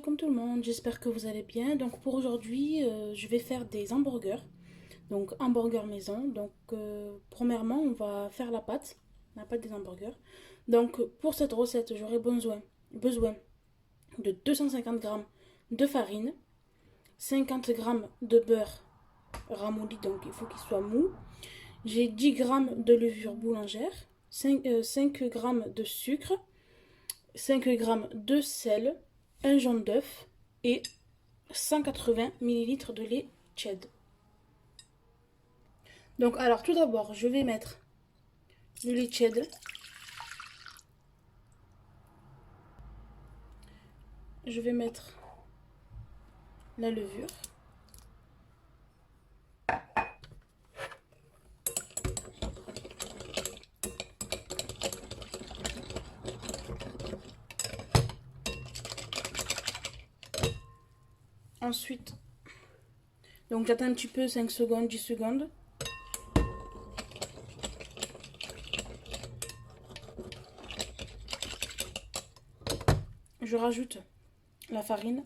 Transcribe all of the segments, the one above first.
alaikum tout le monde, j'espère que vous allez bien. Donc pour aujourd'hui, je vais faire des hamburgers. Donc hamburger maison. Donc premièrement, on va faire la pâte des hamburgers. Donc pour cette recette, j'aurai besoin de 250 grammes de farine, 50 grammes de beurre ramolli, donc il faut qu'il soit mou. J'ai 10 grammes de levure boulangère, 5 grammes de sucre, 5 grammes de sel, un jaune d'œuf et 180 millilitres de lait tiède. Donc alors tout d'abord, je vais mettre le lait tiède. Je vais mettre la levure. Ensuite, donc j'attends un petit peu, 5 secondes, 10 secondes. Je rajoute la farine.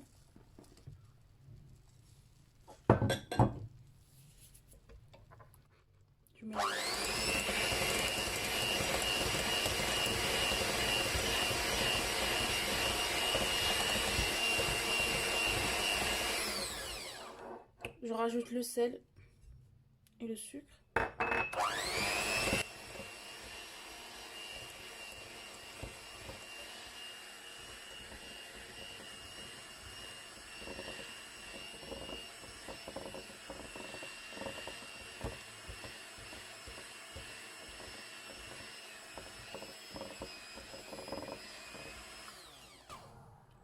Je mélange. Je rajoute le sel et le sucre.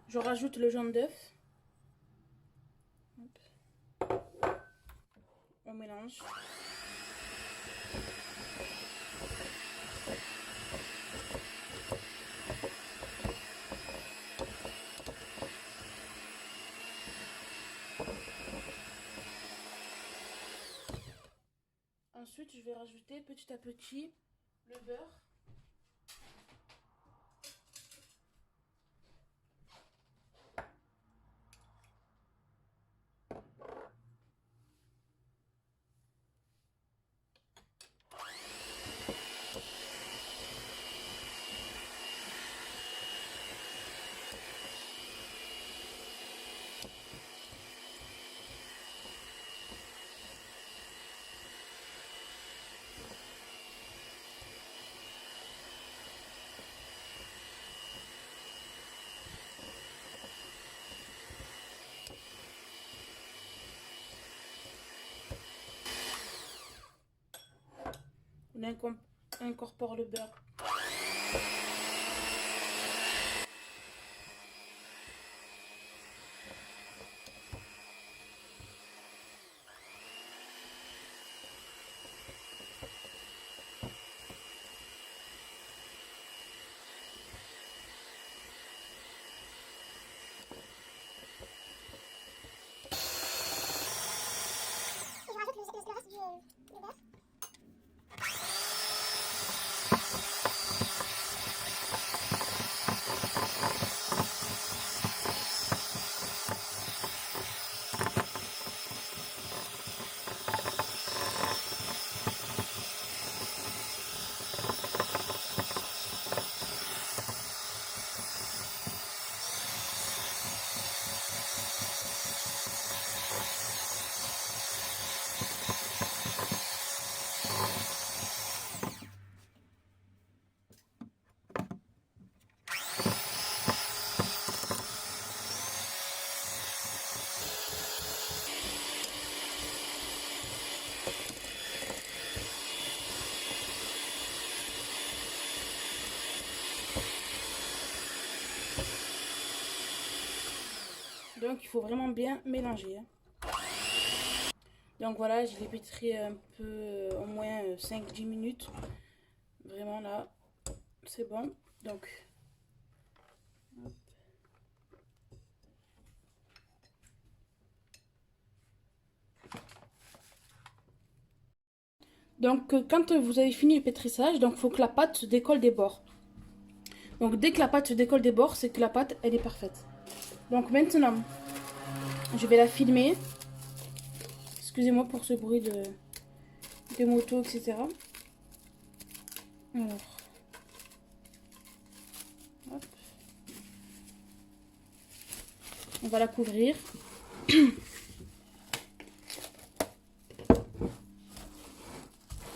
Je rajoute le jaune d'œuf. On mélange. Ensuite, je vais rajouter petit à petit le beurre. On incorpore le beurre. Je rajoute le reste du beurre. Donc il faut vraiment bien mélanger. Donc voilà, je l'ai pétri un peu, au moins 5-10 minutes. Vraiment là, c'est bon. Donc, hop. Donc quand vous avez fini le pétrissage, donc il faut que la pâte se décolle des bords. Donc dès que la pâte se décolle des bords, c'est que la pâte elle est parfaite. Donc maintenant, je vais la filmer. Excusez-moi pour ce bruit de moto, etc. Alors, hop. On va la couvrir.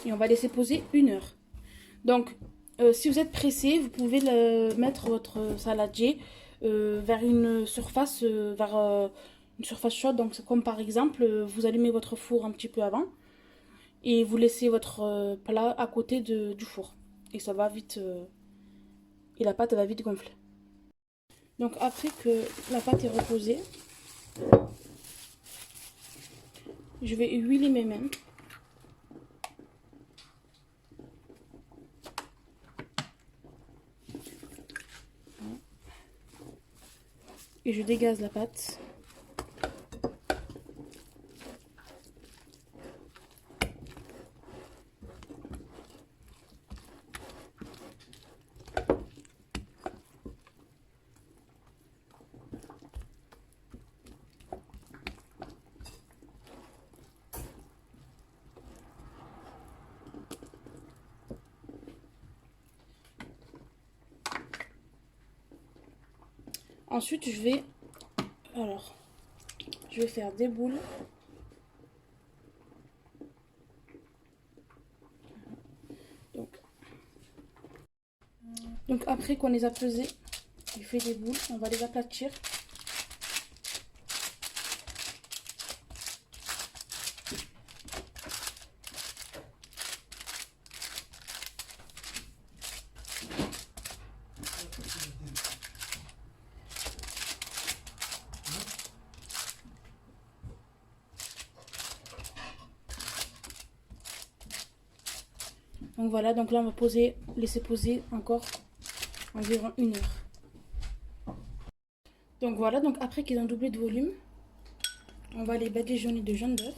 Et on va laisser poser 1 heure. Donc, si vous êtes pressé, vous pouvez mettre votre saladier vers une surface, une surface chaude. Donc, c'est comme par exemple, vous allumez votre four un petit peu avant et vous laissez votre plat à côté du four. Et ça va vite, et la pâte va vite gonfler. Donc, après que la pâte est reposée, je vais huiler mes mains. Et je dégaze la pâte. Ensuite, je vais faire des boules. Donc après qu'on les a pesées, il fait des boules, on va les aplatir. Donc voilà, donc là on va laisser poser encore environ 1 heure. Donc voilà, donc après qu'ils ont doublé de volume, on va les badigeonner de jaune d'œuf.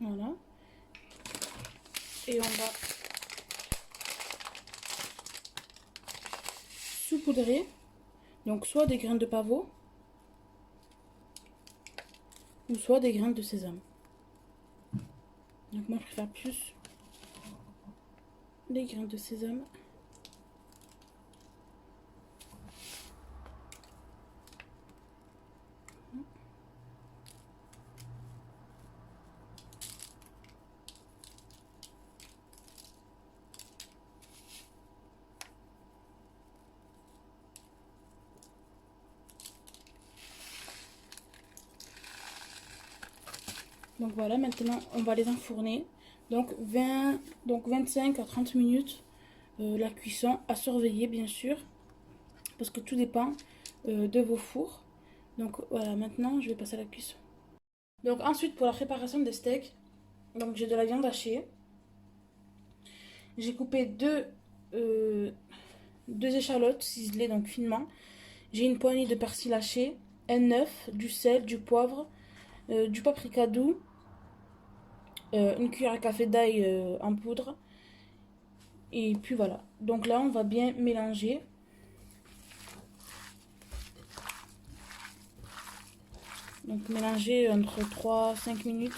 Voilà. Et on va saupoudrer, donc soit des graines de pavot, ou soit des graines de sésame. Donc moi je préfère plus les graines de sésame. Donc voilà, maintenant on va les enfourner. Donc 25 à 30 minutes la cuisson à surveiller bien sûr. Parce que tout dépend de vos fours. Donc voilà, maintenant je vais passer à la cuisson. Donc ensuite pour la préparation des steaks, donc j'ai de la viande hachée. J'ai coupé deux échalotes ciselées donc finement. J'ai une poignée de persil haché, un œuf, du sel, du poivre, du paprika doux, une cuillère à café d'ail en poudre. Et puis voilà. Donc là, on va bien mélanger. Donc mélanger entre 3 à 5 minutes.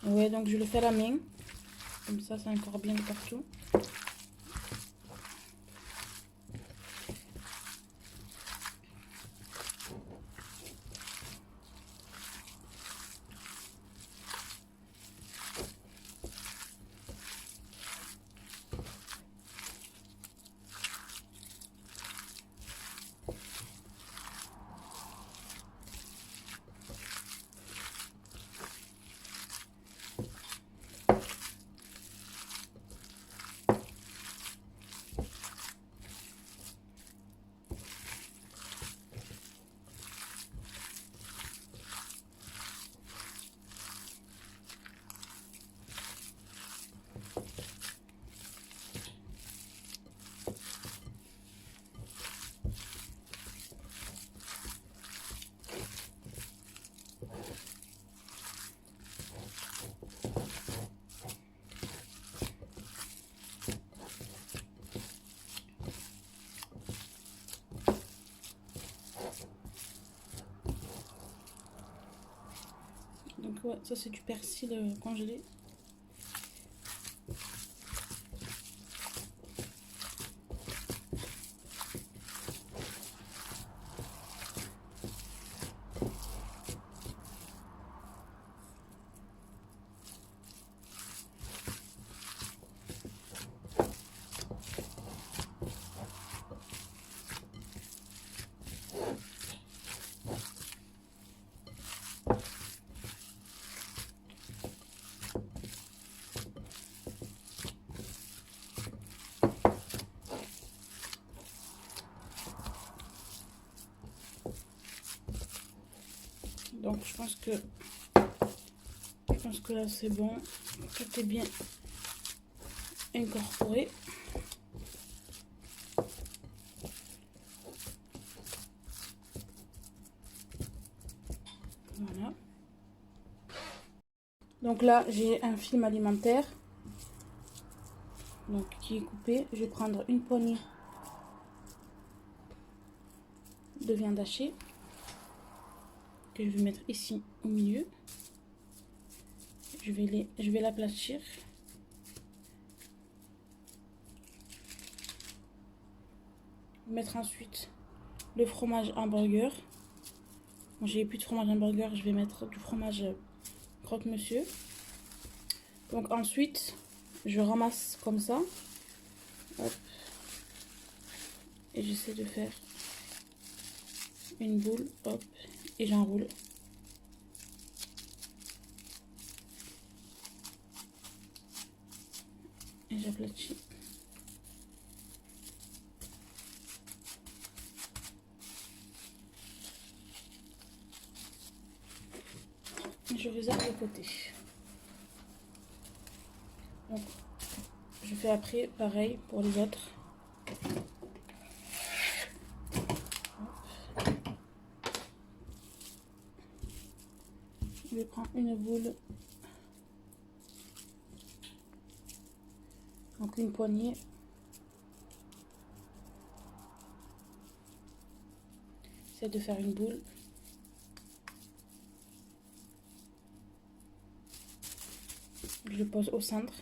Ouais, donc je le fais à la main. Comme ça, c'est encore bien de partout. Ouais, ça c'est du persil congelé. Donc je pense que là c'est bon, tout est bien incorporé. Voilà. Donc là j'ai un film alimentaire donc qui est coupé. Je vais prendre une poignée de viande hachée que je vais mettre ici au milieu. Je vais l'aplatir. Mettre ensuite le fromage hamburger. Bon, j'ai plus de fromage hamburger, je vais mettre du fromage croque-monsieur. Donc ensuite, je ramasse comme ça. Hop. Et j'essaie de faire une boule, hop, et j'enroule. Et j'aplatis. Je réserve de côté. Donc, je fais après pareil pour les autres. Je prends une boule, donc une poignée. J'essaie de faire une boule. Je le pose au centre.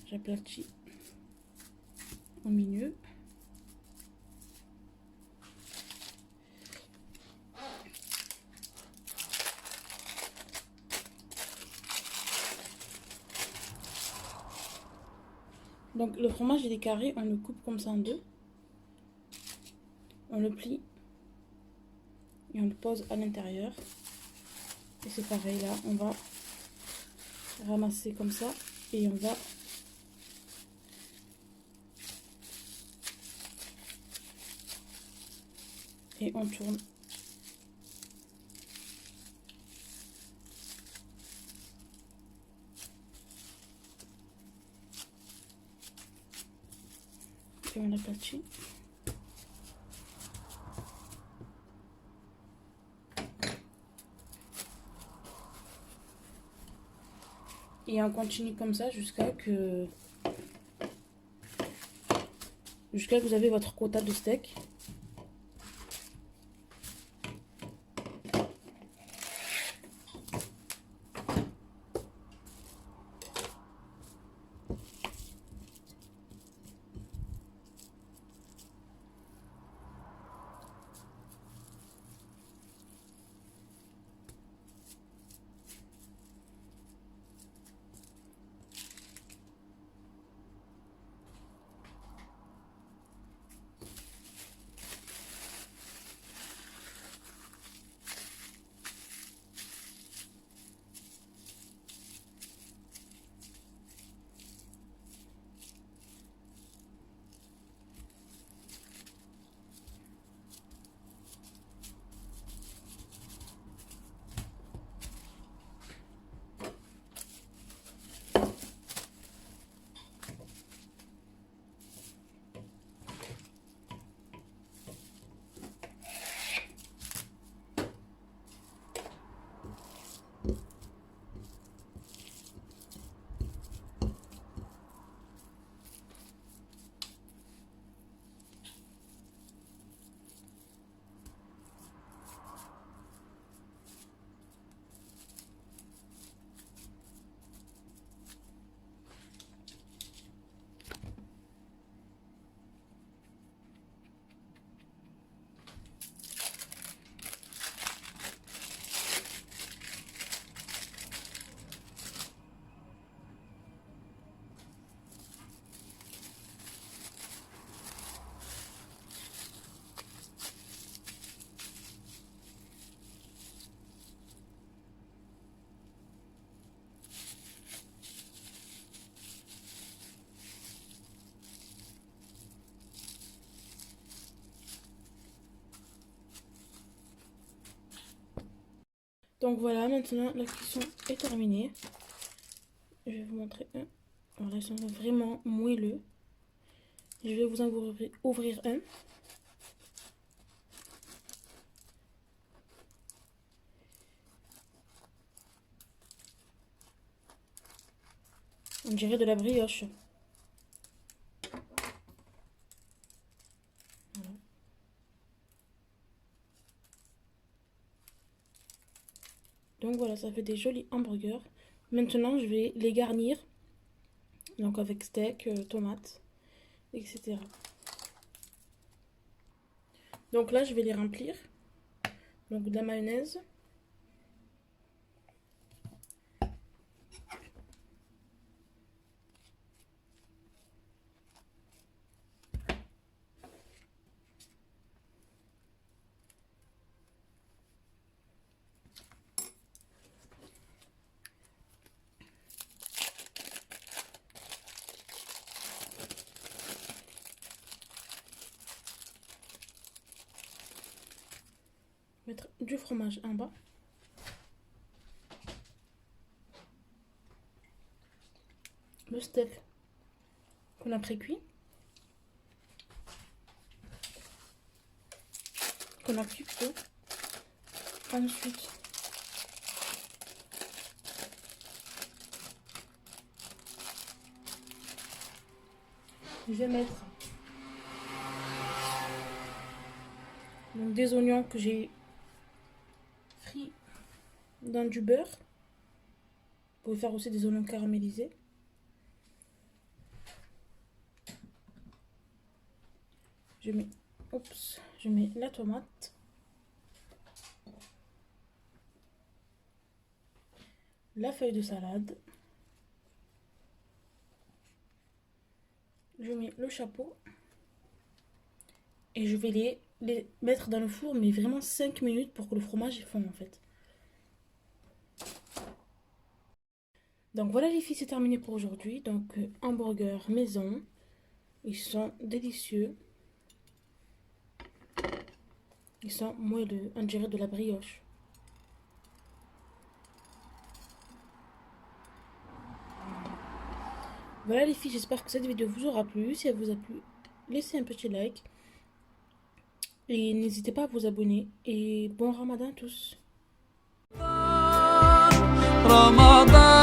J'aplatis au milieu. Donc le fromage il est carré, on le coupe comme ça en deux. On le plie et on le pose à l'intérieur. Et c'est pareil là, on va ramasser comme ça et on va et on tourne. Et on aplatit. Et on continue comme ça jusqu'à que vous avez votre quota de steak. Donc voilà, maintenant la cuisson est terminée. Je vais vous montrer un. Voilà, ils sont vraiment moelleux. Je vais vous en ouvrir un. On dirait de la brioche. Voilà. Donc voilà, ça fait des jolis hamburgers. Maintenant, je vais les garnir. Donc avec steak, tomates, etc. Donc là, je vais les remplir. Donc de la mayonnaise. Mettre du fromage en bas. Le steak qu'on a pré-cuit. Qu'on a cuit plutôt. Ensuite, je vais mettre donc des oignons que j'ai frits dans du beurre. Vous pouvez faire aussi des oignons caramélisés. Je mets la tomate. La feuille de salade. Je mets le chapeau. Et je vais les mettre dans le four, mais vraiment 5 minutes pour que le fromage fonde en fait. Donc voilà les filles, c'est terminé pour aujourd'hui. Donc hamburger maison. Ils sont délicieux. Ils sont moelleux, on dirait de la brioche. Voilà les filles, j'espère que cette vidéo vous aura plu. Si elle vous a plu, laissez un petit like. Et n'hésitez pas à vous abonner. Et bon Ramadan à tous. Ramadan.